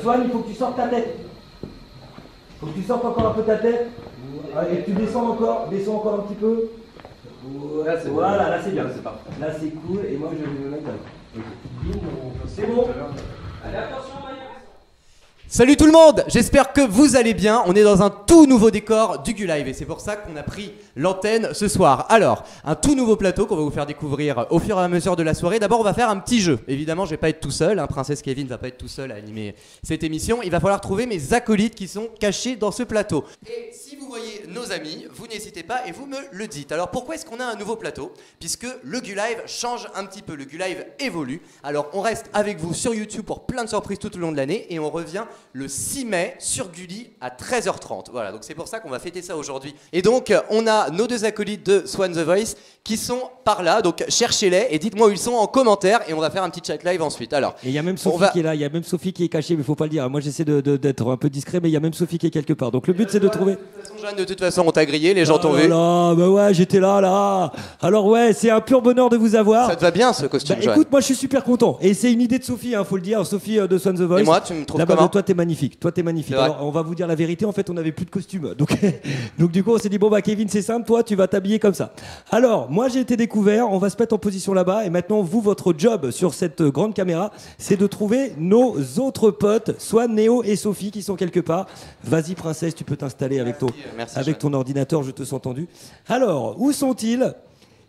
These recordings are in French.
Swan, il faut que tu sortes ta tête. Il faut que tu sortes encore un peu ta tête. Et que tu descends encore un petit peu. Voilà, là c'est bien. Là c'est cool, et moi je vais me mettre là. C'est bon. Allez, attention, Maya. Salut tout le monde, j'espère que vous allez bien. On est dans un tout nouveau décor du Gulive et c'est pour ça qu'on a pris l'antenne ce soir. Alors, un tout nouveau plateau qu'on va vous faire découvrir au fur et à mesure de la soirée. D'abord, on va faire un petit jeu. Évidemment, je vais pas être tout seul, hein. Princesse Kevin va pas être tout seul à animer cette émission. Il va falloir trouver mes acolytes qui sont cachés dans ce plateau. Et si vous voyez nos amis, vous n'hésitez pas et vous me le dites. Alors, pourquoi est-ce qu'on a un nouveau plateau? Puisque le Gulive change un petit peu, le Gulive évolue. Alors, on reste avec vous sur YouTube pour plein de surprises tout au long de l'année et on revient le 6 mai sur Gulli à 13h30. Voilà, donc c'est pour ça qu'on va fêter ça aujourd'hui. Et donc, on a nos deux acolytes de Swan The Voice qui sont par là. Donc, cherchez-les et dites-moi où ils sont en commentaire et on va faire un petit chat live ensuite. Alors, et il y a même Sophie qui est là. Il y a même Sophie qui est cachée, mais il faut pas le dire. Moi, j'essaie d'être un peu discret, mais il y a même Sophie qui est quelque part. Donc, le but, c'est de trouver. De toute façon, on t'a grillé, les gens t'ont vu. Bah ouais, j'étais là. Alors ouais, c'est un pur bonheur de vous avoir. Ça te va bien ce costume, Joanne? Écoute, moi je suis super content. Et c'est une idée de Sophie, faut le dire, Sophie de Swan The Voice. Et moi, tu me trouves comment? Toi, t'es magnifique. Alors, on va vous dire la vérité. En fait, on n'avait plus de costume. Donc du coup, on s'est dit bon bah Kevin, c'est simple. Toi, tu vas t'habiller comme ça. Alors, moi, j'ai été découvert. On va se mettre en position là-bas. Et maintenant, vous, votre job sur cette grande caméra, c'est de trouver nos autres potes, soit Néo et Sophie, qui sont quelque part. Vas-y, princesse, tu peux t'installer avec ton ordinateur. Je te sens tendu. Alors, où sont-ils?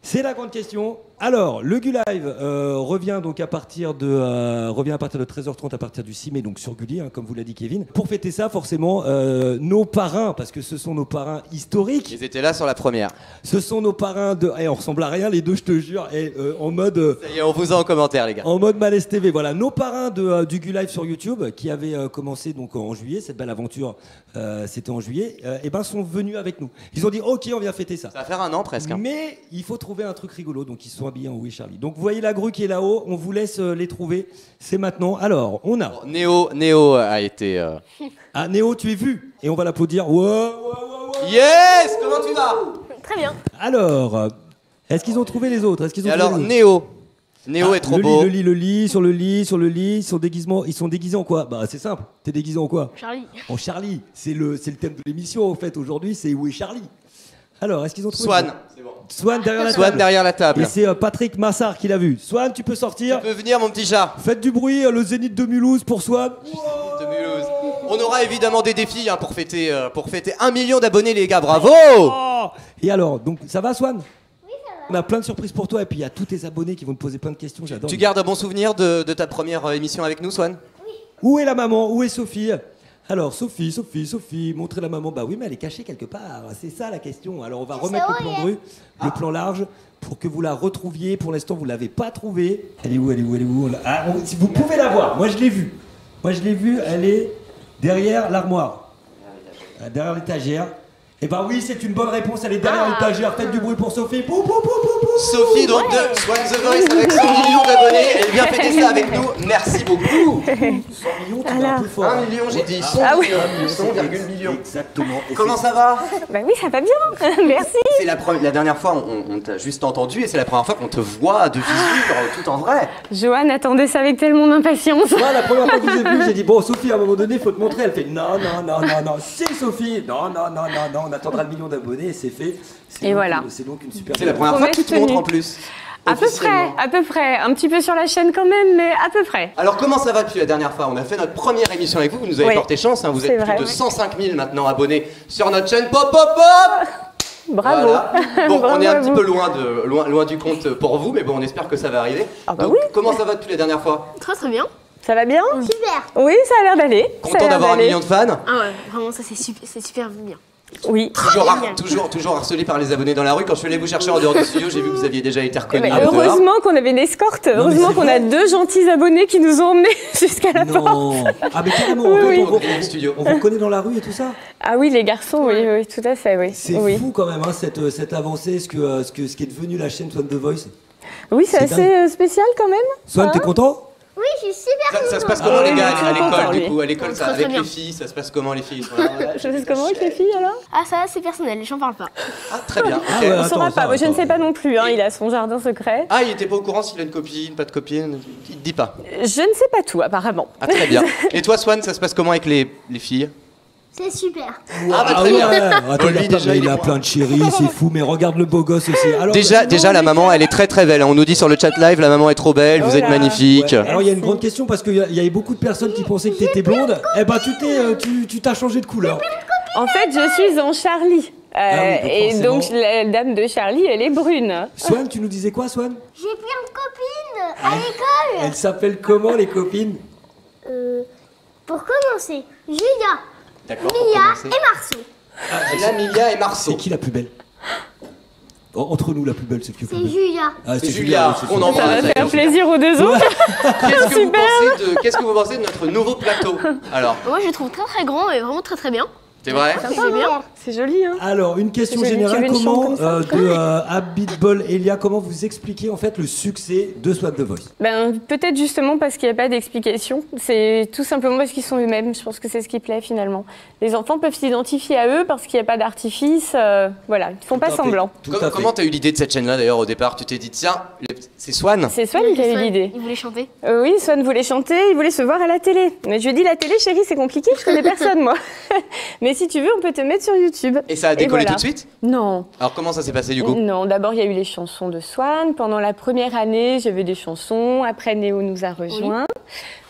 C'est la grande question. Alors, le Gulive revient donc à partir de 13h30 à partir du 6 mai, donc sur Gulli, comme vous l'a dit Kevin. Pour fêter ça, forcément, nos parrains, parce que ce sont nos parrains historiques. Ils étaient là sur la première. Ce sont nos parrains de... on ressemble à rien les deux, je te jure. En mode... Ça y est, on vous a en commentaire, les gars. En mode Malaise TV. Voilà, nos parrains du Gulive sur YouTube, qui avaient commencé donc en juillet, cette belle aventure, c'était en juillet, sont venus avec nous. Ils ont dit, ok, on vient fêter ça. Ça va faire un an presque. Mais il faut trouver un truc rigolo, donc ils sont habillés en Oui Charlie. Donc vous voyez la grue qui est là-haut, on vous laisse les trouver, c'est maintenant. Alors, on a... Néo a été... Ah, Néo, tu es vu. Et on va l'applaudir. Yes. Comment tu vas? Très bien. Alors, est-ce qu'ils ont trouvé les autres? Néo est trop beau. Le lit, sur le lit, ils sont déguisés en quoi? Bah c'est simple, t'es déguisé en quoi? Charlie. En Charlie, c'est le thème de l'émission en fait, aujourd'hui c'est Où est Charlie? Alors, est-ce qu'ils ont trouvé Swan, c'est bon. Swan derrière la table. Et c'est Patrick Massard qui l'a vu. Swan, tu peux sortir. Tu peux venir, mon petit chat. Faites du bruit, le Zénith de Mulhouse pour Swan. De Mulhouse. On aura évidemment des défis pour fêter 1 million d'abonnés, les gars. Bravo. Et alors, donc ça va, Swan? Oui, ça va. On a plein de surprises pour toi et puis il y a tous tes abonnés qui vont te poser plein de questions. J'adore. Tu gardes un bon souvenir de ta première émission avec nous, Swan? Oui. Où est la maman? Où est Sophie? Alors, Sophie, montrez la maman. Bah oui, mais elle est cachée quelque part. C'est ça la question. Alors, on va remettre le plan grue, le plan large, pour que vous la retrouviez. Pour l'instant, vous ne l'avez pas trouvée. Elle est où? Si vous pouvez la voir. Moi, je l'ai vue. Elle est derrière l'armoire. Derrière l'étagère. Eh ben oui, c'est une bonne réponse. Elle est derrière l'étagère. Faites du bruit pour Sophie. Sophie, donc de Swan The Voice avec 100 millions d'abonnés. Elle vient fêter ça avec nous. Merci beaucoup. 100 millions, tu vas un peu fort. 1 million, j'ai dit. 100 millions. Exactement. Comment ça va? Bah oui, ça va bien. Merci. C'est la dernière fois, on t'a juste entendu et c'est la première fois qu'on te voit de visu, tout en vrai. Joanne attendait ça avec tellement d'impatience. Moi, la première fois que je vous ai vu, j'ai dit bon, Sophie, à un moment donné, il faut te montrer. Elle fait non. Si, Sophie. Non. On attendra le million d'abonnés et c'est fait. Et voilà. C'est donc une super. C'est la première fois que tu te montres en plus. À peu près. Un petit peu sur la chaîne quand même, mais à peu près. Alors comment ça va depuis la dernière fois? On a fait notre première émission avec vous, vous nous avez porté chance, vous êtes plus de 105 000 maintenant abonnés sur notre chaîne. Pop. Bravo. Voilà. Bon, Bravo, on est un petit peu loin du compte pour vous, mais bon, on espère que ça va arriver. Donc, comment ça va depuis la dernière fois? Très bien. Ça va bien? Super. Oui, ça a l'air d'aller. Content d'avoir 1 million de fans? Ah ouais, vraiment ça c'est super bien. Oui. Toujours harcelé par les abonnés dans la rue. Quand je suis allé vous chercher en dehors du studio, j'ai vu que vous aviez déjà été reconnu. Heureusement qu'on avait une escorte. Heureusement qu'on a 2 gentils abonnés qui nous ont emmenés jusqu'à la porte. Ah mais carrément, on vous connaît dans la rue et tout ça? Ah oui, les garçons, oui, tout à fait, oui. C'est fou quand même, cette avancée, ce qui est devenu la chaîne Swan The Voice. Oui, c'est assez spécial quand même. Swan, t'es content? Oui, Oui, je suis super Ça se passe comment les gars à l'école lui. du coup? À l'école, ça, Très avec bien. les filles, ça se passe comment les filles? Ils sont là, Je sais comment avec les filles alors? Ah, ça, c'est personnel, j'en parle pas. Ah, très bien. Ah ok. ouais. On saura Attends, pas, moi je ne attends. sais pas non plus, hein, il a son jardin secret. Ah, il était pas au courant s'il a une copine, pas de copine? Il te dit pas. Je ne sais pas tout apparemment. Ah, très bien. Et toi, Swan, ça se passe comment avec les filles? C'est super. Ah, bah, très ouais. bien. Attends, Lui, déjà, il il a est plein de chéris, c'est fou, mais regarde le beau gosse aussi. Alors, Déjà, la maman, elle est très très belle. On nous dit sur le chat live, la maman est trop belle, vous Oh êtes là. magnifique. ouais. Alors il y a une grande question parce qu'il y avait beaucoup de personnes qui pensaient que tu étais blonde. Eh ben tu t'as changé de couleur. En fait, je suis en Charlie. Ah oui, donc et forcément. donc la dame de Charlie, elle est brune. Swan, tu nous disais quoi, Swan? J'ai plein de copines à l'école. Elles s'appellent comment les copines? Pour commencer, Julia, D'accord. Mia et Marceau. Là, Milia et Marceau. C'est qui la plus belle? Entre nous, la plus belle, c'est qui la plus C'est belle? Julia. Ah, C'est Julia, c'est on sûr. en Ça parle. va faire plaisir aux deux autres. Qu'est-ce que vous pensez de notre nouveau plateau? Alors, Moi, je le trouve très très grand et vraiment très très bien. c'est vrai? C'est bien. C'est joli, hein. Alors, une question Tu veux générale, une chambre comment, comme ça de Habitball Elia, comment vous expliquez en fait le succès de Swap the Voice? Ben, peut-être justement parce qu'il n'y a pas d'explication. C'est tout simplement parce qu'ils sont eux-mêmes. Je pense que c'est ce qui plaît finalement. Les enfants peuvent s'identifier à eux parce qu'il n'y a pas d'artifice. Voilà, ils ne font pas semblant. Tout à fait. Comment t'as eu l'idée de cette chaîne-là d'ailleurs au départ? Tu t'es dit, tiens, c'est Swan? C'est Swan qui a eu l'idée. Il voulait chanter. Oui, Swan voulait chanter, il voulait se voir à la télé. Mais je lui ai dit, la télé, chérie, c'est compliqué, je connais personne, moi. Mais si tu veux, on peut te mettre sur YouTube. Et ça a décollé voilà. tout de suite? Non. Alors comment ça s'est passé du coup? Non, d'abord, il y a eu les chansons de Swan. Pendant la première année, j'avais des chansons. Après, Néo nous a rejoints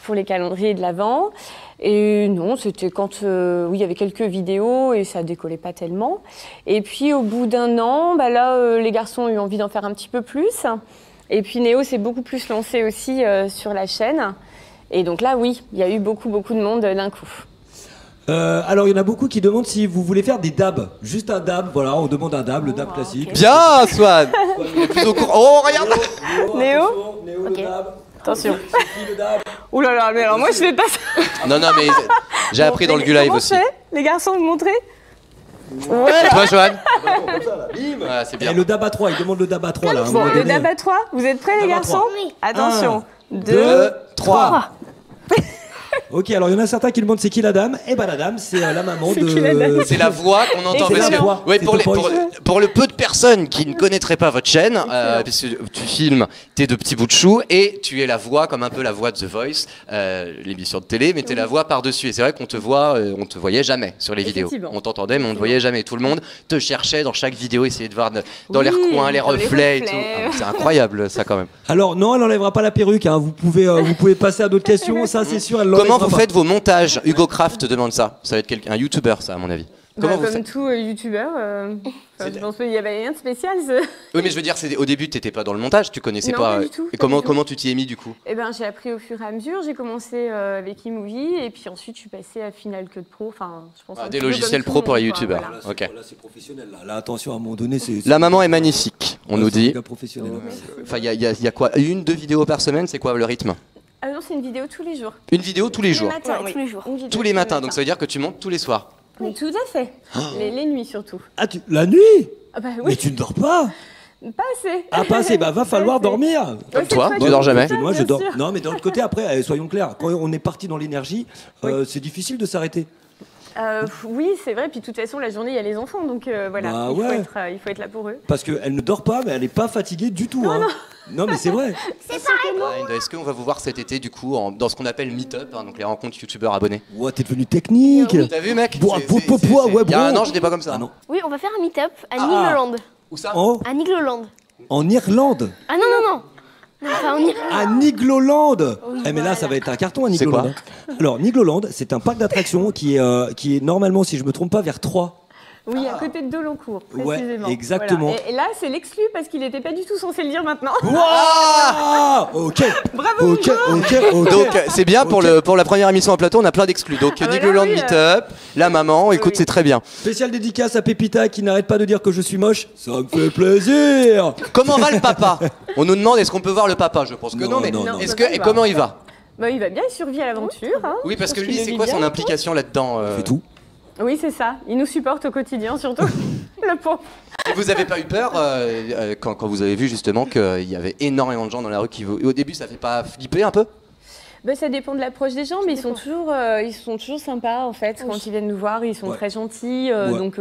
pour les calendriers de l'Avent. Et non, c'était quand oui, il y avait quelques vidéos et ça décollait pas tellement. Et puis, au bout d'un an, bah là, les garçons ont eu envie d'en faire un petit peu plus. Et puis, Néo s'est beaucoup plus lancé aussi sur la chaîne. Et donc là, oui, il y a eu beaucoup de monde d'un coup. Alors, il y en a beaucoup qui demandent si vous voulez faire des dabs. Juste un dab, voilà, on demande un dab, le dab classique. ok. Bien, Swan! Il est plus au courant. Oh, regarde! Néo attention, Néo, Ok. le dab. Attention. C'est qui le dab? Ouh là là, mais alors moi, je fais pas ça. Non, mais j'ai appris dans le Gu Live Comment aussi. c'est Les garçons, vous montrez Et toi, Johan? Comme ça, là, bim. Ouais, c'est Et bien. le dab à 3, il demande le dab à 3 là. à un Bon, moment le donné. dab à 3, vous êtes prêts les Dab à garçons? trois. Oui. Attention. 2, 2, 3. Ok, alors il y en a certains qui demandent c'est qui la dame. Eh ben la dame, c'est la maman C'est de. qui la dame C'est la voix qu'on entend. Excellent. Parce que, C'est la voix. ouais, C'est pour, The Voice. pour le peu de personnes qui ne connaîtraient pas votre chaîne, puisque tu filmes tes deux petits bouts de chou et tu es la voix, comme un peu la voix de The Voice, l'émission de télé, mais tu es la voix par-dessus. Et c'est vrai qu'on te voit, on te voyait jamais sur les vidéos. Effectivement. On t'entendait, mais on ne te voyait jamais. Tout le monde te cherchait dans chaque vidéo, essayait de voir dans les Oui, recoins, les dans les reflets et tout. reflets. Ah, c'est incroyable ça quand même. Alors non, elle enlèvera pas la perruque. Hein. Vous pouvez passer à d'autres questions. Ça c'est sûr. Elle Comment l'enlèvera vous pas. faites vos montages? Hugo Craft te demande ça. Ça va être un youtubeur, ça, à mon avis. Comment vous comme faites? tout youtubeur, je pense qu'il n'y avait rien de spécial. Oui, mais je veux dire, au début, tu n'étais pas dans le montage, tu connaissais Non, pas. pas du tout, Et pas du tout. comment tu t'y es mis du coup? Eh ben, j'ai appris au fur et à mesure. J'ai commencé avec eMovie et puis ensuite je suis passée à Final Cut Pro. Enfin, je pense un Des petit peu logiciels comme pro tout pour le les monde, quoi, youtubeurs. voilà. Ok. Là c'est professionnel. Là attention à un moment donné c'est. La maman est magnifique, on nous dit. Professionnel. Enfin, il y a quoi? Une, deux vidéos par semaine, c'est quoi le rythme? Ah non, c'est une vidéo tous les jours. Une vidéo tous les jours. matins, Ouais, tous les jours. Une vidéo Tous les matins, donc ça veut dire que tu montes tous les soirs. Oui, tout à fait. Les nuits surtout. Ah la nuit? Ah bah Mais oui, tu ne dors pas? pas assez. Ah pas assez. Bah va falloir Pas assez. dormir. Ouais, Comme c'est toi, toi tu qui dors dis jamais. ça, Moi je bien dors. sûr. Non mais d'un autre côté après, soyons clairs. Quand on est parti dans l'énergie, c'est difficile de s'arrêter. Oui, c'est vrai. Puis de toute façon, la journée, il y a les enfants, donc voilà, Bah il ouais. faut être là pour eux. Parce qu'elle ne dort pas, mais elle n'est pas fatiguée du tout. hein. Non mais c'est vrai. Est-ce qu'on va vous voir cet été du coup dans ce qu'on appelle Meetup, hein, donc les rencontres youtubeurs abonnés? Ouais, t'es devenu technique. T'as vu mec? Bois, ouais, Il y a un bro. an, j'étais pas comme ça. Ah non. Oui, on va faire un meet-up à Nigloland. Où ça? Oh, À Nigloland. en Irlande. Ah non, non, non. Non, enfin, en Irlande. À Nigloland. Oui, Eh mais là, ça va être un carton à C'est Nigloland. quoi hein. Alors Nigloland, c'est un parc d'attractions qui est normalement, si je me trompe pas, vers 3. Oui, à côté de Deloncourt, Ouais, précisément. exactement. Voilà. Et là, c'est l'exclu parce qu'il n'était pas du tout censé le dire maintenant. Waouh. Ok. Bravo, Ok. Donc c'est bien pour la première émission en plateau, on a plein d'exclus. Donc Ah, Nigloland oui, Meetup, la maman, écoute, oui. c'est très bien. Spécial dédicace à Pépita qui n'arrête pas de dire que je suis moche. Ça me fait plaisir. Comment va le papa? On nous demande est-ce qu'on peut voir le papa? Je pense que non, Non, mais non, non. est-ce Papa, que il et va. comment il va? Bah, il va bien, il survit à l'aventure. Hein. Oui, parce que Parce lui, qu'il c'est le quoi vit son bien, implication là-dedans? C'est tout. Oui, c'est ça. Il nous supporte au quotidien, surtout. Le pauvre. Et vous avez pas eu peur quand vous avez vu justement qu'il y avait énormément de gens dans la rue qui vous... Au début, ça fait pas flipper un peu? Bah, ça dépend de l'approche des gens, mais ils sont toujours sympas en fait. Quand ils viennent nous voir, ils sont très gentils, donc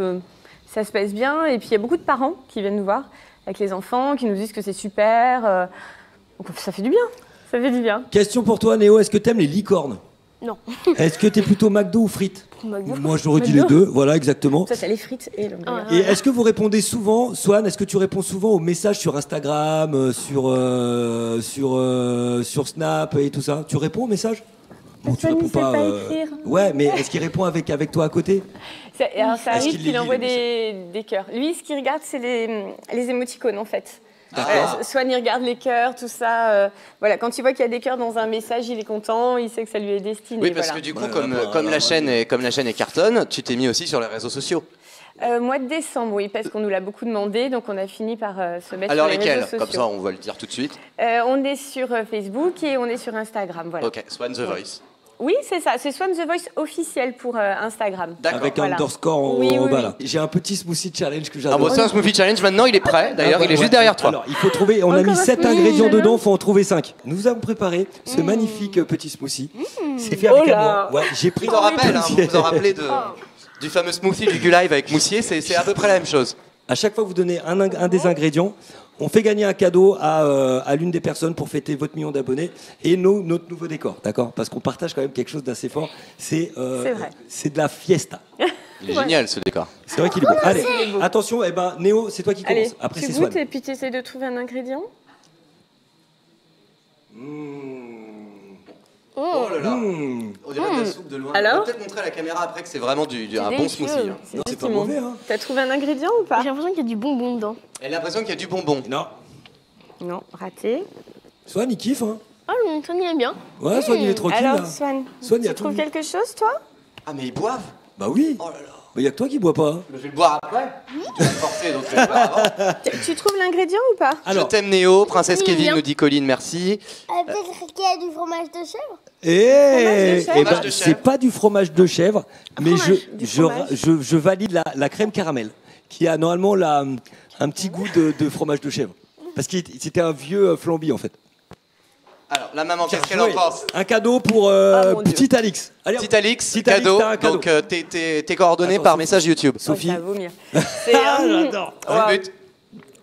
ça se passe bien. Et puis il y a beaucoup de parents qui viennent nous voir avec les enfants, qui nous disent que c'est super. Donc ça fait du bien, ça fait du bien. Question pour toi, Néo, est-ce que t'aimes les licornes? Non. Est-ce que t'es plutôt McDo ou frites? McDo. Moi, j'aurais dit les deux, voilà, exactement. Ça, c'est les frites et le burger. Et est-ce que vous répondez souvent, Swan, est-ce que tu réponds souvent aux messages sur Instagram, sur Snap et tout ça? Tu réponds aux messages? Bon, tu Swan, réponds il sait pas écrire. Ouais, mais est-ce qu'il répond avec toi à côté? Alors, ça Est-ce arrive qu'il les qu'il lit, envoie les des cœurs. Lui, ce qu'il regarde, c'est les émoticônes en fait. D'accord. Swan, il regarde les cœurs, tout ça. Voilà, quand il voit qu'il y a des cœurs dans un message, il est content, il sait que ça lui est destiné. Oui, parce voilà. que du coup, comme la chaîne est cartonne, tu t'es mis aussi sur les réseaux sociaux. Mois de décembre, oui, parce qu'on nous l'a beaucoup demandé, donc on a fini par se mettre Alors sur les lesquels? réseaux sociaux. Comme ça, on va le dire tout de suite. On est sur Facebook et on est sur Instagram, voilà. Ok, Swan The Voice. Oui, c'est ça, c'est Swan The Voice officiel pour Instagram. D'accord. Avec un Voilà. underscore en Oui, oui, bas oui. là. J'ai un petit smoothie challenge que Ah j'adore. bon, c'est un Smoothie Challenge, maintenant il est prêt, d'ailleurs, il est juste derrière toi. Alors, il faut trouver, on a Encore mis un 7 smoothie, ingrédients alors dedans, il faut en trouver 5. Nous avons préparé ce magnifique petit smoothie. C'est fait avec Oh là. amour. Ouais, j'ai pris Je vous en rappelle, hein, vous vous en rappelez du fameux smoothie du Gulive avec Moussier, c'est à peu près la même chose. À chaque fois que vous donnez un des ingrédients, on fait gagner un cadeau à l'une des personnes pour fêter votre million d'abonnés et notre nouveau décor, d'accord? Parce qu'on partage quand même quelque chose d'assez fort. C'est vrai. c'est de la fiesta. Il est génial ce décor. C'est vrai qu'il est beau. Allez, attention, Néo, c'est toi qui Allez, commence. Après, tu c'est goûtes Swan. et puis tu essaies de trouver un ingrédient. Oh là là, Mmh. on dirait de la soupe de loin. Alors On va peut-être montrer à la caméra après que c'est vraiment un bon délicieux. smoothie. Hein. Non, c'est pas Simon. mauvais, hein. T'as trouvé un ingrédient ou pas? J'ai l'impression qu'il y a du bonbon dedans. Elle a l'impression qu'il y a du bonbon. Non. Non, raté. Swan, il kiffe, hein. Ah, le Tony aime bien. Ouais, Swan, il est tranquille. Alors, là. Swan, Swan, il y a tu trouves tout. quelque chose, toi? Ah mais ils boivent? Bah oui. Oh là là. Il y a que toi qui bois pas. Hein. Je vais le boire après. Tu vas me forcer donc je vais le boire avant. Tu trouves l'ingrédient ou pas? Je t'aime Néo, Princesse Oui, Kevin bien. nous dit Colline, merci. Peut-être qu'il y a du fromage de chèvre. Et Fromage de chèvre. c'est pas du fromage de chèvre, mais du fromage. je valide la crème caramel, qui a normalement un petit goût de fromage de chèvre. Parce que c'était un vieux flamby en fait. Alors la maman, qu'est-ce qu'elle en Oui. pense? Un cadeau pour mon Dieu. petit Alix. Allez, Petit Alix, Petit Alix, cadeau. t'as un cadeau. Donc t'es coordonné Attends, par Sophie. message YouTube. Sophie. Ça va vomir. C'est, Ah, j'adore. wow. Le but.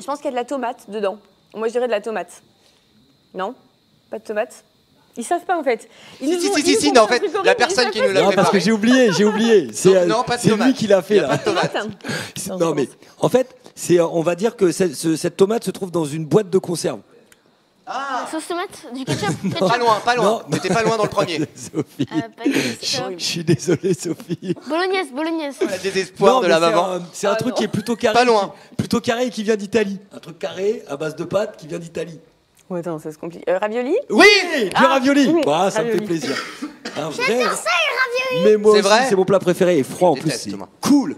Je pense qu'il y a de la tomate dedans. Moi, je dirais de la tomate. Non? Pas de tomate? Ils savent pas en fait. Ils nous ont- ils nous Si, ont non, en fait un fait, truc horrible, la ils personne savent qui pas nous ce l'a Non, qu'il y a. parce que j'ai oublié. C'est non, pas de c'est lui tomate. qui l'a fait Il y a là. pas de tomate. Non mais en fait, on va dire que cette tomate se trouve dans une boîte de conserve. Ah, Sauce tomate, du ketchup. pas loin, pas loin. Non. T'étais pas loin dans le premier. Sophie. Pas de ketchup. Je suis désolé, Sophie. Bolognaise. Le désespoir Non, de mais la c'est maman. C'est un truc non. qui est plutôt carré. Pas loin. Plutôt carré et qui vient d'Italie. Un truc carré à base de pâtes qui vient d'Italie. Ouais, attends, ça se complique. Ravioli? Oui, du ravioli. mmh, Bah, ça me fait ravioli. plaisir. Un vrai. Mais moi C'est aussi, vrai c'est mon plat préféré. Et froid en Je plus, déteste, c'est moi. cool.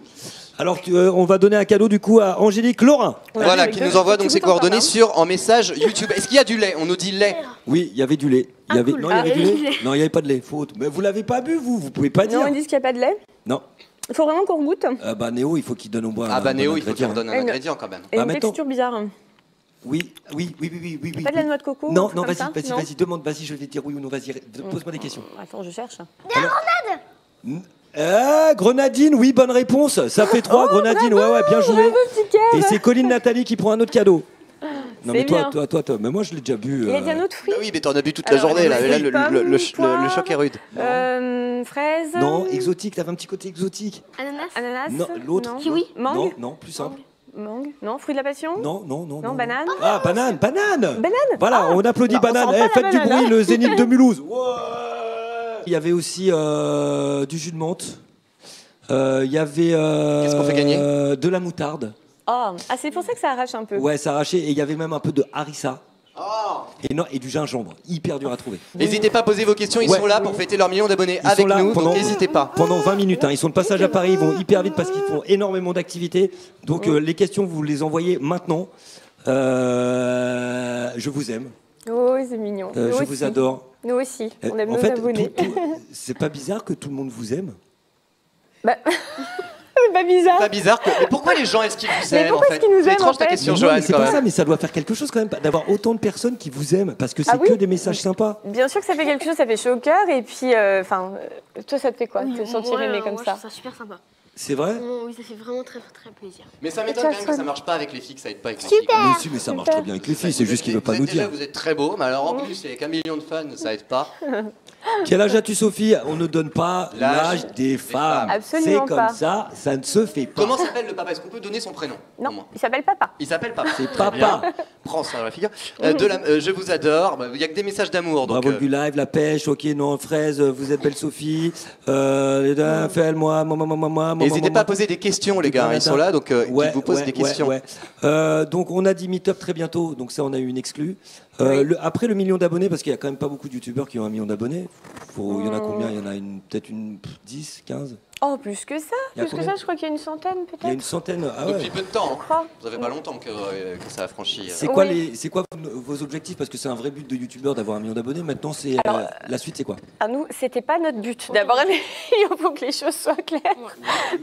Alors, on va donner un cadeau du coup à Angélique Laurin. Voilà, avec qui deux- nous envoie tu donc ses goûtes encore, coordonnées hein. en message YouTube. Est-ce qu'il y a du lait? On nous dit lait. Oui, il y avait du lait. Il y avait... cool. Non, il y avait Ah, du il y avait lait. du lait. Non, il n'y avait pas de lait. Faute. Mais vous l'avez pas bu, vous pouvez pas dire. Non, ils disent qu'il n'y a pas de lait. Non. Il faut vraiment qu'on goûte. Bah, Néo, il faut qu'il donne au moins. Ah bah un Néo, bon il faut qu'il ingrédient. redonne un Une- ingrédient quand même. Et Bah, une maintenant- texture bizarre. Oui. Pas de la noix de coco? Non, un non, truc comme ça? Non. vas-y, demande, vas-y, je vais te dire oui ou non, vas-y, pose-moi des questions. Attends, je cherche. Grenadine, oui, bonne réponse. Ça fait 3, Grenadine, ouais, bien joué. Bravo, petit cœur. Et c'est Colline Nathalie qui prend un autre cadeau. Non, mais C'est toi, bien. toi, mais moi je l'ai déjà bu. Il y a dit un autre fruit. Bah oui, mais t'en as bu toute la Alors, journée là. il y a Là, des pommes, le choc est poires. rude. Fraise. Non, exotique, t'avais un petit côté exotique. Ananas. Ananas. Non, l'autre. Non. Kiwi. Mangue. Non, non, plus simple. Mangue. Non, fruit de la passion. Non. Non, banane. Ah, banane. Banane. Voilà, on applaudit Bah, on banane. sent pas la Faites du banane, bruit, hein. le Zénith de Mulhouse. Ouais. Il y avait aussi du jus de menthe. Il y avait Qu'est-ce qu'on fait gagner de la moutarde. Oh, ah, c'est pour ça que ça arrache un peu. Ouais, ça arrachait. Et il y avait même un peu de harissa. Oh. Et du gingembre. Hyper dur à trouver. N'hésitez pas à poser vos questions, ils Ouais. sont là pour fêter leur million d'abonnés Ils avec sont là nous, pendant- donc n'hésitez pas. Pendant 20 minutes. Ils sont de passage à Paris. Ils vont hyper vite parce qu'ils font énormément d'activités. Donc les questions, vous les envoyez maintenant. Je vous aime. Oh, c'est mignon. Nous Je aussi. vous adore. Nous aussi. On aime En nos fait, abonnés. c'est pas bizarre que tout le monde vous aime. Bah, c'est pas bizarre. Pas bizarre que. Mais pourquoi les gens est-ce qu'ils vous Mais aiment en pourquoi fait est-ce qu'ils nous C'est aiment, étrange en ta fait question, Non, Johan. mais c'est quand pas même. ça, mais ça doit faire quelque chose quand même d'avoir autant de personnes qui vous aiment parce que c'est que des messages sympas. Bien sûr que ça fait quelque chose, ça fait chaud au cœur. Et puis, toi, ça te fait quoi? Te sentir Ouais, aimé comme moi, ça? Je trouve ça super sympa. C'est vrai? Oui, ça fait vraiment très très plaisir. Mais ça m'étonne Et toi, quand même que ça Swan marche pas avec les filles, que ça aide pas avec les Super. filles. Mais si, mais ça marche très bien avec les filles, c'est juste qu'il veut pas nous Déjà, dire. vous êtes très beau, mais alors en plus, avec 1 million de fans, ça aide pas. Quel âge as-tu, Sophie? On ne donne pas L'âge l'âge des femmes. femmes. Absolument C'est comme pas. ça ne se fait pas. Comment s'appelle le papa? Est-ce qu'on peut donner son prénom au Non, moins il s'appelle Papa. Il s'appelle papa. C'est Très papa. bien. Prends ça dans la figure. Je vous adore. Il n'y a que des messages d'amour. Donc, Bravo du live, la pêche, ok, non, fraise, vous êtes belle Sophie. Fais-moi, moi. n'hésitez pas à poser des questions, les gars. Ils sont là, donc ils vous posent des questions. ouais. Donc on a dit Meetup très bientôt, donc ça on a eu une exclue. Oui. Après le million d'abonnés, parce qu'il y a quand même pas beaucoup de youtubeurs qui ont 1 million d'abonnés. Il y en a combien? Il y en a peut-être 10, 15. Oh, plus que ça. Il y a Plus que combien ça, je crois qu'il y a une centaine Il y a peut-être. une centaine. Ah Depuis ouais. peu de temps. Hein. crois. Vous avez pas longtemps que ça a franchi. C'est quoi, Oui. c'est quoi vos objectifs? Parce que c'est un vrai but de youtubeur d'avoir 1 million d'abonnés. Maintenant, c'est Alors, la suite, c'est quoi? Ah, nous, c'était pas notre but. D'abord, il faut que les choses soient claires.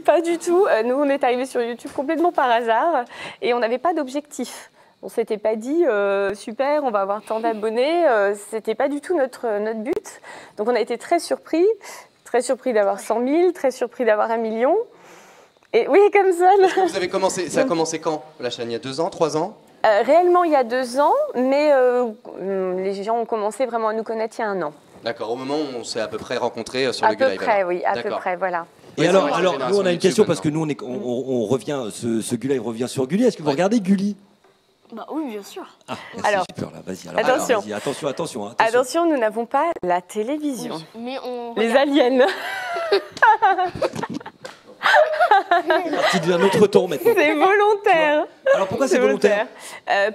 Pas du tout. Nous, on est arrivés sur YouTube complètement par hasard et on n'avait pas d'objectif. On s'était pas dit super, on va avoir tant d'abonnés. C'était pas du tout notre but. Donc, on a été très surpris d'avoir 100 000, très surpris d'avoir 1 million. Et oui, comme ça. Est-ce que vous avez commencé, ça a commencé quand la chaîne? Il y a 2 ans, 3 ans? Réellement, il y a 2 ans, mais les gens ont commencé vraiment à nous connaître il y a 1 an. D'accord, au moment où on s'est à peu près rencontrés sur À le peu Live. près, oui, à peu D'accord. près, voilà. Et Ouais, alors, c'est vrai, alors c'est nous, on a génération une question YouTube parce que nous, on revient, ce Gulli revient sur Gulli. Est-ce que vous regardez Gulli? Bah oui, bien sûr. Ah, merci, Alors, j'ai peur là. Vas-y, attention. vas-y, attention. Attention, nous n'avons pas la télévision. Oui, mais on. Les regarde. aliens. C'est d'un autre ton maintenant. C'est volontaire. Alors pourquoi c'est volontaire?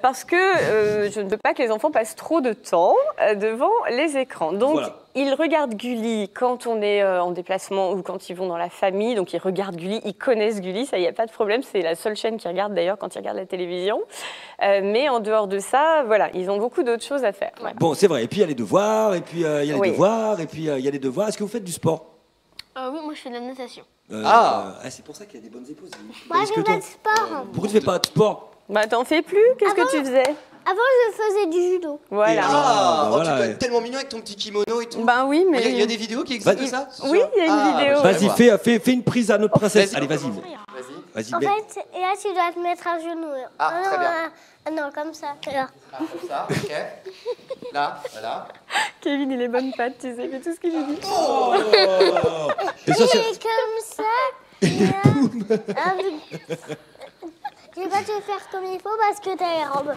Parce que je ne veux pas que les enfants passent trop de temps devant les écrans. Donc, Voilà. ils regardent Gulli quand on est en déplacement ou quand ils vont dans la famille. Donc, ils regardent Gulli, ils connaissent Gulli, ça, il n'y a pas de problème. C'est la seule chaîne qu'ils regardent d'ailleurs quand ils regardent la télévision. Mais en dehors de ça, voilà, ils ont beaucoup d'autres choses à faire. Ouais. Bon, c'est vrai. Et puis il y a les devoirs, et puis il y a les Oui. devoirs, et puis il y a les devoirs. Est-ce que vous faites du sport? Oui, moi je fais de la natation. C'est pour ça qu'il y a des bonnes épouses. Moi, Est-ce je que fais toi- pas de sport. Pourquoi tu fais pas de sport? Bah, t'en fais plus? Qu'est-ce que tu faisais? Avant, je faisais du judo. Voilà. Et alors Ah, bah, voilà, tu dois ouais. être tellement mignon avec ton petit kimono et tout. Ben oui, mais... Il y a des vidéos qui existent de ça? Oui, il y a une vidéo. bah, je Vas-y, vais voir. fais une prise à notre princesse. Vas-y. Allez, vas-y. Vas-y. Vas-y, En Ben. fait, et là, tu dois te mettre à genoux. Ah, non, très bien. non, comme ça. Là. Ah, comme ça, ok. Là, voilà. Kevin, il est bonne patte, tu sais, fais tout ce qu'il lui dit. Et ça, c'est- Et comme ça. Et là, je vais pas te faire comme il faut parce que t'as les robes.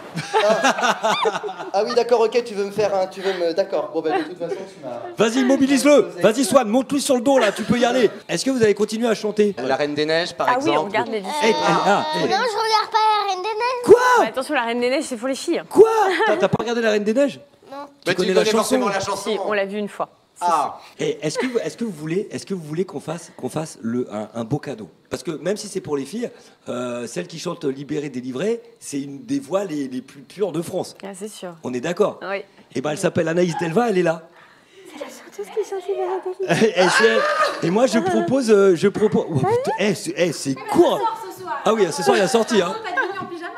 Ah oui, d'accord, ok, tu veux me faire un. D'accord, bon, bah, de toute façon, tu m'as. Vas-y, mobilise-le. Vas-y, Swan, monte-lui sur le dos là. Tu peux y aller. Est-ce que vous allez continuer à chanter? La Reine des Neiges, par Ah oui, exemple. on regarde les Eh, Disney. Non, je regarde pas la Reine des Neiges. Quoi? Attention, la Reine des Neiges, c'est pour les filles. Quoi? T'as pas regardé la Reine des Neiges? Non. Bah, connais la chanson? forcément la chanson. Si, on l'a vu une fois. Ah, Et est-ce que vous voulez qu'on fasse un beau cadeau? Parce que même si c'est pour les filles, celle qui chante Libérée, délivrée, c'est une des voix les plus pures de France. Ah, c'est sûr. On est d'accord? Oui. Et ben elle s'appelle Anaïs Delva, elle est là. Tout ce qui chante Libérée, délivrée. Et et moi je propose, Oh, putain, c'est court. Ah oui, ce soir il a sorti. Hein.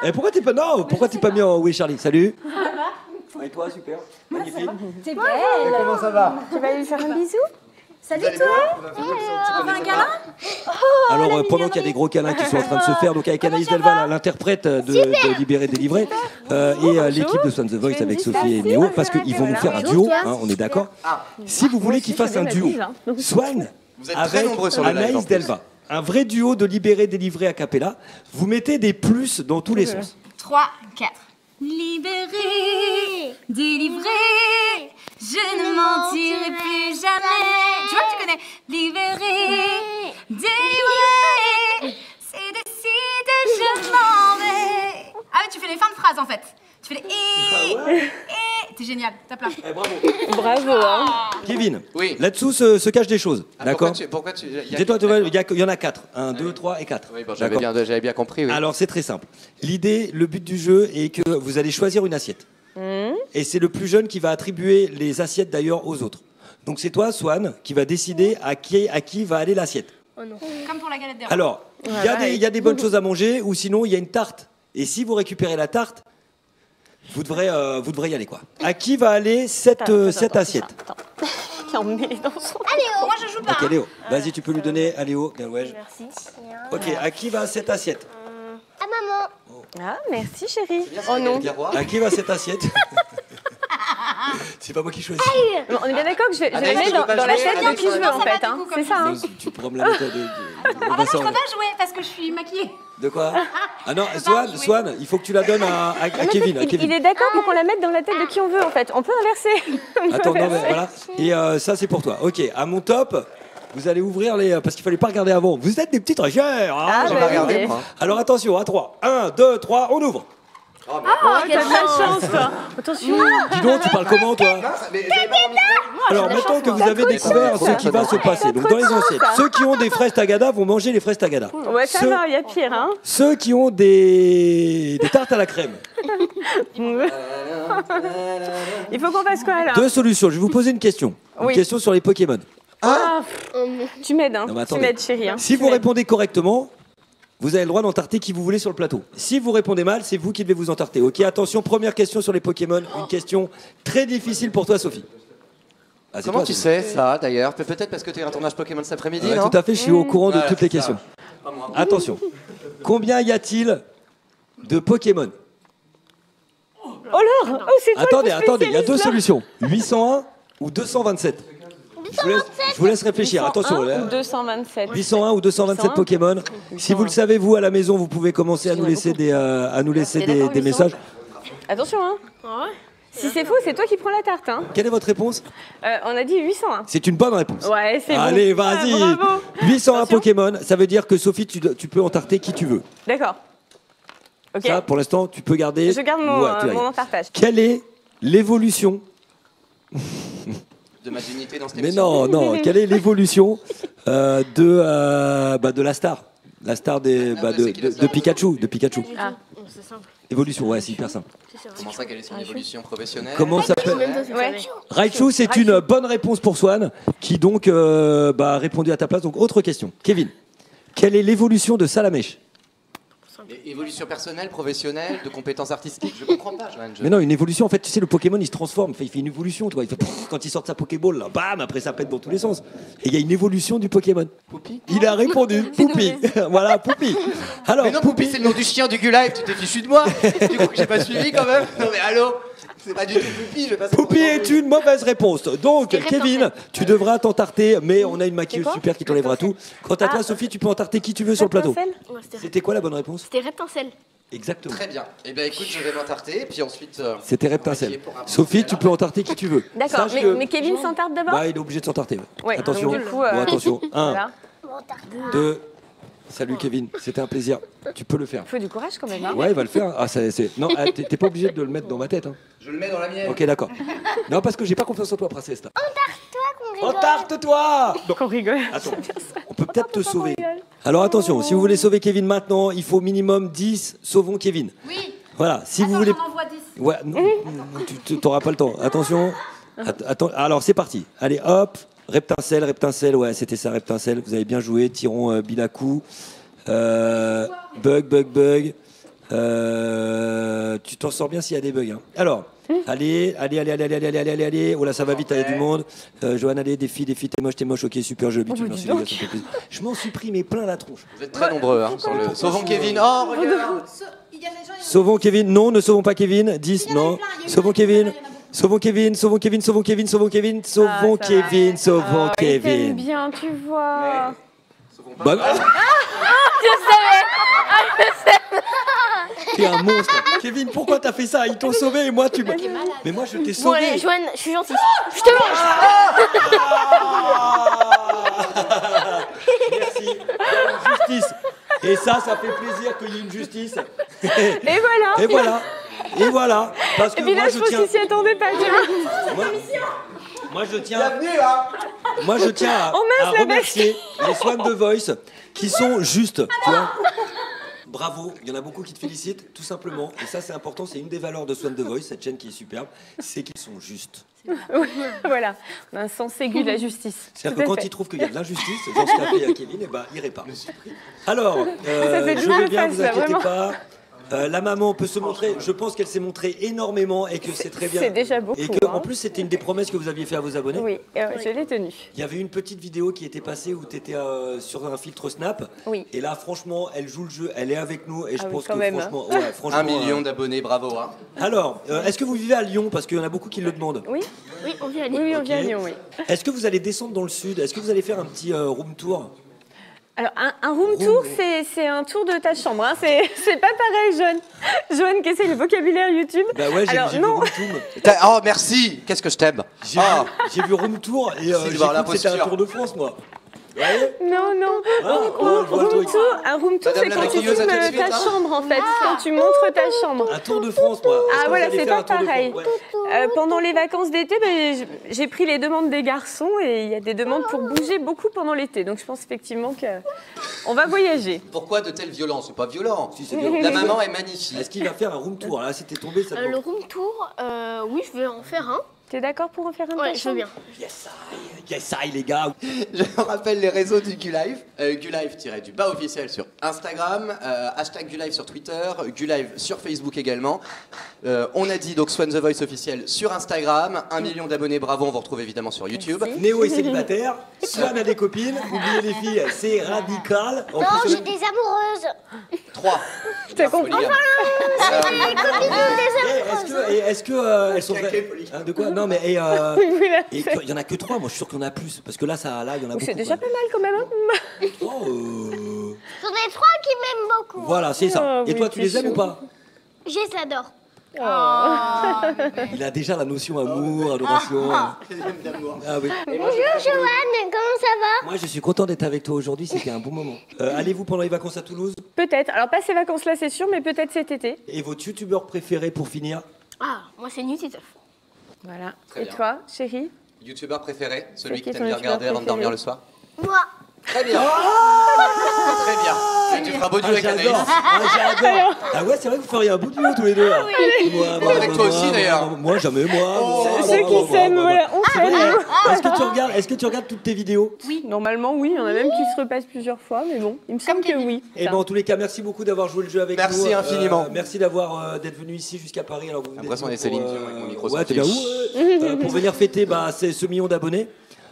Et pourquoi t'es pas mis en... Oui Charlie, salut. Et toi, super. Magnifique. T'es belle. comment ça va? Tu vas aller lui faire un bisou? Salut toi. On fait un câlin. Alors pendant qu'il y a des gros câlins qui sont en train de se faire, donc avec Anaïs Delva, l'interprète de Libéré Délivré, et l'équipe de Swan the Voice avec Sophie et Méo, parce qu'ils vont nous faire un duo, hein, on est d'accord? Si vous voulez qu'ils fassent un duo, Swan Vous êtes très avec nombreux sur le live, en Anaïs plus. Delva, un vrai duo de Libéré Délivré a cappella, vous mettez des plus dans tous les sens. 3, 4. Libéré, délivré, je ne mentirai plus jamais. Tu vois que tu connais. Libéré, délivré, c'est décidé, je m'en vais. Ah oui, tu fais les fins de phrases en fait. Tu fais les et. T'es génial, tape là. Bravo, hein. Kevin, Oui. là-dessous se cachent des choses, Ah, d'accord? Pourquoi tu. Dis-toi, il y en a 4. 1, 2, 3 et 4. Oui, bon, D'accord. j'avais bien compris, oui. Alors c'est très simple. L'idée, le but du jeu est que vous allez choisir une assiette. Et c'est le plus jeune qui va attribuer les assiettes d'ailleurs aux autres. Donc c'est toi, Swan, qui va décider à qui va aller l'assiette. Oh non. Comme pour la galette des rois. Alors, il y a des bonnes choses à manger, ou sinon il y a une tarte. Et si vous récupérez la tarte, vous devrez y aller quoi. À qui va aller cette assiette? Attends. Il a emmené dans son... Moi, je joue pas. Ok, Léo. Vas-y, tu peux lui donner à Léo. Bien, ouais. Merci. Ok, à qui va cette assiette? À maman. Ah, merci chérie. Oh non. À qui va cette assiette? C'est pas moi qui choisis. Bon, on est bien d'accord que je vais la mettre dans l'assiette de qui je veux en fait. Hein. C'est ça. Hein. Tu pourras me la mettre Ah bah non, je peux pas jouer parce que je suis maquillée. De quoi? Ah non, Swan, il faut que tu la donnes à Kevin. Il est d'accord pour qu'on la mette dans la tête de qui on veut en fait. On peut inverser. Attends, non, mais voilà. Et ça, c'est pour toi. Ok, à mon top, vous allez ouvrir les. Parce qu'il fallait pas regarder avant. Vous êtes des petits tricheurs. Hein. Ah, J'ai bah pas oui, regardé, mais- moi. Alors attention, à 3. 1, 2, 3, on ouvre. Ah, t'as de la chance toi. Attention. Dis donc, tu parles comment, toi? Mais j'avais pas mon micro. Alors maintenant que vous avez découvert ce qui va se passer, donc dans les assiettes, ceux qui ont des fraises tagada vont manger les fraises tagada. Ouais, ça va, il y a pire. Hein. Ceux qui ont des tartes à la crème. Il faut qu'on fasse quoi là? Deux solutions. Je vais vous poser une question. Une Oui. question sur les Pokémon. Tu m'aides, hein. Non, mais Tu attendez. m'aides chérie. Hein. Si Tu vous m'aides. répondez correctement, vous avez le droit d'entarter qui vous voulez sur le plateau. Si vous répondez mal, c'est vous qui devez vous entarter. Ok, attention, première question sur les Pokémon. Une question très difficile pour toi, Sophie. Ah, c'est Comment toi, tu Sophie. sais ça d'ailleurs? Peut-être parce que tu es un tournage Pokémon cet après-midi, Ouais, non? tout à fait, je suis au courant de Ouais, toutes les c'est ça. questions. Attention. Combien y a-t-il de Pokémon? Oh là. Oh, c'est toi Attendez, le attendez, il y a deux spécialiste, solutions. 801 ou 227? Je vous laisse réfléchir. là. Attention. 101 ou 227. 801 ou 227 801. Pokémon. Si vous le savez, vous, à la maison, vous pouvez commencer à nous laisser des T'es messages. Attention, hein. Si c'est faux, c'est toi qui prends la tarte, hein. Quelle est votre réponse? On a dit 801. C'est une bonne réponse. Ouais, c'est bon. Allez, vas-y. Ah, bravo. 801 Attention. Pokémon, ça veut dire que Sophie, tu peux entarter qui tu veux. D'accord. Ok. Ça, pour l'instant, tu peux garder. Je garde mon, Ouais, tu mon gardes. entartage. Quelle est l'évolution? De ma dignité dans cette Mais émission. non. Quelle est l'évolution de la star? La star de Pikachu. De Pikachu. Ah. C'est simple. Évolution, ouais, c'est hyper simple. Comment ça, quelle est son évolution professionnelle? Comment ça s'appelle? Ouais. Raichu, c'est une bonne réponse pour Swan, qui donc a répondu à ta place. Donc, autre question. Kevin, quelle est l'évolution de Salamèche? Évolution personnelle, professionnelle, de compétences artistiques, je comprends pas, Johan. Mais non, une évolution, en fait, tu sais, le Pokémon, il se transforme. Enfin, il fait une évolution, toi. Il fait quand il sort sa Pokéball, là, bam, après ça pète dans tous les sens. Et il y a une évolution du Pokémon. Poupi? Il a répondu, Poupi. Voilà, Poupi. Alors, Mais non, Poupi, c'est le nom du chien du Gulive, tu t'es fichu de moi. Du coup, que j'ai pas suivi quand même. Non mais allô, c'est pas du tout Poupi, je vais pas. Poupi est une mauvaise réponse. Donc, Kevin, tu devras t'entarter, mais on a une maquilleuse C'est quoi super qui t'enlèvera tout. Quant à toi, Sophie, tu peux entarter qui tu veux sur le plateau. Reptincelle. Ouais, c'était C'était quoi la bonne réponse? Reptincelle. Exactement. Très bien. Eh bien écoute, je vais m'entarter, puis ensuite. C'était Reptincelle. Sophie, tu peux entarter qui tu veux. D'accord, Sache que- mais Kevin s'entarte d'abord. Bah, il est obligé de s'entarter. Ouais. Ouais, Attention. donc du coup, Bon, attention. 1, Voilà. 2. Salut Kevin, c'était un plaisir. Tu peux le faire. Il faut du courage quand même. Hein. Ouais, il va le faire. Ah, non, t'es pas obligé de le mettre dans ma tête. Hein. Je le mets dans la mienne. Ok, d'accord. Non, parce que j'ai pas confiance en toi, princesse. là. Qu'on rigole. Entarte-toi. Qu'on rigole. Attends, on peut peut-être te sauver. Alors attention, si vous voulez sauver Kevin maintenant, il faut minimum 10 sauvons Kevin. Oui. Voilà, si vous Attends, voulez. j'en envoie 10. Ouais, non, tu t'auras pas le temps. Attention. Attends, alors c'est parti. Allez, hop. Reptincelle, ouais, c'était ça, Reptincelle. Vous avez bien joué. Tirons Bilacou. Bug. Tu t'en sors bien s'il y a des bugs. Hein. Alors, allez. Oh là, ça va vite, il y a du monde. Johan, allez, défi, t'es moche, ok, super, je l'habitude. Merci, les gars, ça me fait plaisir. Je m'en suis pris, mais plein la tronche. Vous êtes très nombreux, hein, sur le. Sauvons Kevin. Oh, regarde. Il y a des gens. Sauvons Kevin, non, ne sauvons pas Kevin. 10, Il y en avait non. plein, il y a eu Sauvons plein, il y en a Kevin. beaucoup. Sauvons Kevin. Sauvons Kevin. Ah, ça va. Il t'aime bien, tu vois. Bah, T'es un monstre. Kevin, pourquoi t'as fait ça? Ils t'ont sauvé et moi tu m'as. Mais moi je t'ai Bon, sauvé. allez, Joanne, je suis gentille. Je te mange. Merci. Il y a une justice. Et ça fait plaisir qu'il y ait une justice. Et voilà. Et voilà. Parce que Et puis là, moi je je pense tiens. qu'il s'y attendait pas, tu vois. Moi je tiens. Bienvenue, hein. Moi je tiens à mince, la remercier les Swans de Voice qui sont justes. Tu vois. Bravo, il y en a beaucoup qui te félicitent, tout simplement. Et ça, c'est important, c'est une des valeurs de Swan The Voice, cette chaîne qui est superbe, c'est qu'ils sont justes. Voilà, on a un sens aigu de la justice. C'est-à-dire que quand il trouve qu'il y a de l'injustice, dans ce qu'a fait Kevin, il répare. Alors, je vais bien, vous inquiétez pas. La maman peut se montrer, je pense qu'elle s'est montrée énormément et que c'est très bien. C'est déjà beaucoup. Et que, en plus, c'était une des promesses que vous aviez fait à vos abonnés. Oui, je l'ai tenue. Il y avait une petite vidéo qui était passée où tu étais sur un filtre Snap. Oui. Et là, franchement, elle joue le jeu, elle est avec nous. Et je pense que même, franchement, hein. ouais, franchement. 1 million d'abonnés, bravo. Hein. Alors, est-ce que vous vivez à Lyon? Parce qu'il y en a beaucoup qui le demandent. Oui, Oui, on vit à Lyon. oui, on vit à Lyon, oui. Est-ce que vous allez descendre dans le sud? Est-ce que vous allez faire un petit room tour? Alors, un room tour, c'est un tour de ta chambre. Hein. C'est pas pareil, Joanne qui essaie le vocabulaire YouTube. Bah ouais, j'ai vu room tour. Oh, merci. Qu'est-ce que je t'aime. J'ai vu room tour et j'ai cru que c'était un Tour de France, moi. Ouais. Non. Un room tour, c'est quand tu filmes ta chambre, en fait. Quand tu montres ta chambre. Un Tour de France, moi. Ah voilà, c'est pas pareil. Ouais. Pendant les vacances d'été, j'ai pris les demandes des garçons et il y a des demandes pour bouger beaucoup pendant l'été. Donc je pense effectivement qu'on va voyager. Pourquoi de telles violences? C'est pas violent. Si, c'est violent. La maman est magnifique. Est-ce qu'il va faire un room tour? Là, c'était tombé, ça Le room tour, oui, je vais en faire un. T'es d'accord pour en faire un? Ouais, je veux bien. Yes, I, les gars. Je rappelle les réseaux du Gulive. Gulive-du-bas officiel sur Instagram, hashtag Gulive sur Twitter, Gulive sur Facebook également. On a dit donc Swan The Voice officiel sur Instagram, 1 million d'abonnés, bravo, on vous retrouve évidemment sur YouTube. Néo est célibataire, Swan a des copines, oubliez les filles, c'est radical. En Non, plus, j'ai des amoureuses. 3. T'as compris? Des copines ou des amoureuses. Est-ce que elles sont Caquet, vraies? Poli. De quoi? Non, mais Voilà. il y en a que 3. Moi, je suis sûr qu'il y en a plus, parce que là, il y en a beaucoup. C'est déjà quoi. pas mal quand même. Hein. Oh, J'en ai 3 qui m'aiment beaucoup. voilà, c'est ça. Oh, Et toi, oui, tu les c'est aimes ou chaud. pas? Je les adore. Il a déjà la notion amour, adoration. Ah oui. Bonjour Joanne, comment ça va? Moi, je suis content d'être avec toi aujourd'hui. C'était un bon moment. Allez-vous pendant les vacances à Toulouse? Peut-être. Alors pas ces vacances-là, c'est sûr, mais peut-être cet été. Et votre youtubeur préféré pour finir? Ah, moi c'est Nutiteuf. Voilà. Très Et bien. toi, chérie? YouTubeur préféré, celui C'est que qui t'aimes ton bien youtubeur regarder avant de dormir le soir? Moi. Très bien. Très bien. Et tu feras beau duo avec Anaïs. J'adore. J'adore. Ah ouais, c'est vrai que vous feriez un beau duo tous les deux. Là. Moi, Avec toi aussi, d'ailleurs. Moi, jamais moi. Ceux qui s'aiment, voilà, on s'aime. Est-ce que tu regardes toutes tes vidéos? Oui, normalement, oui. Il y en a même qui se repassent plusieurs fois, mais bon, il me semble que oui. Et ben en tous les cas, merci beaucoup d'avoir joué le jeu avec nous. Merci infiniment. Merci d'être venu ici jusqu'à Paris. Alors vous venez L'impression de- d'être Céline pour, Dion avec mon micro Ouais, sorti. t'es bien où pour venir fêter c'est ce million d'abonnés.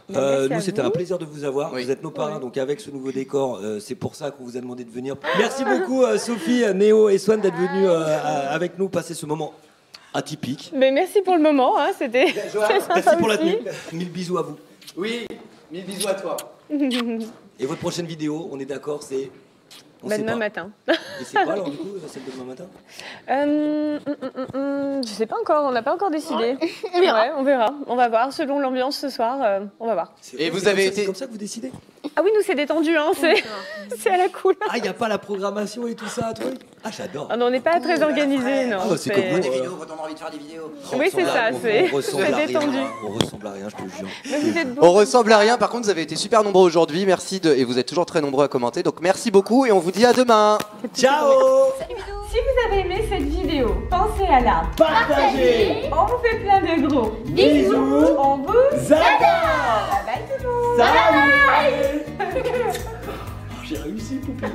Merci Nous, à c'était vous. un plaisir de vous avoir. Oui. Vous êtes nos parrains, donc avec ce nouveau décor, c'est pour ça qu'on vous a demandé de venir. Merci beaucoup, Sophie, Néo et Swan, d'être venus avec nous passer ce moment atypique. Mais merci pour le moment, hein, c'était très sympa Merci pour la aussi. tenue. 1000 bisous à vous. Oui, 1000 bisous à toi. Et votre prochaine vidéo, on est d'accord, c'est. On sait Demain pas. matin. Et c'est quoi alors du coup, celle de demain matin? Je sais pas encore, on n'a pas encore décidé. Ouais, on verra. On va voir, selon l'ambiance ce soir, on va voir. Et vous C'est avez comme ça- été- C'est comme ça que vous décidez? Ah oui, nous c'est détendu, hein, c'est à la cool. Ah, il n'y a pas la programmation et tout ça, truc? Ah, j'adore. Ah non, on n'est pas très organisé, non. Ah, c'est comme moi, Des vidéos quand on a envie de faire des vidéos. Oui, c'est ça, On ressemble c'est à rien. détendu. On ressemble à rien, je te jure. Mais vous êtes beaux. On ressemble à rien, par contre vous avez été super nombreux aujourd'hui, merci et vous êtes toujours très nombreux à commenter, donc merci beaucoup et on vous dit à demain. Ciao! Si vous avez aimé cette vidéo, pensez à la Partagez! On vous fait plein de gros Bisous! On vous Zada! bye bye tout le monde. Salut! J'ai réussi, poupée.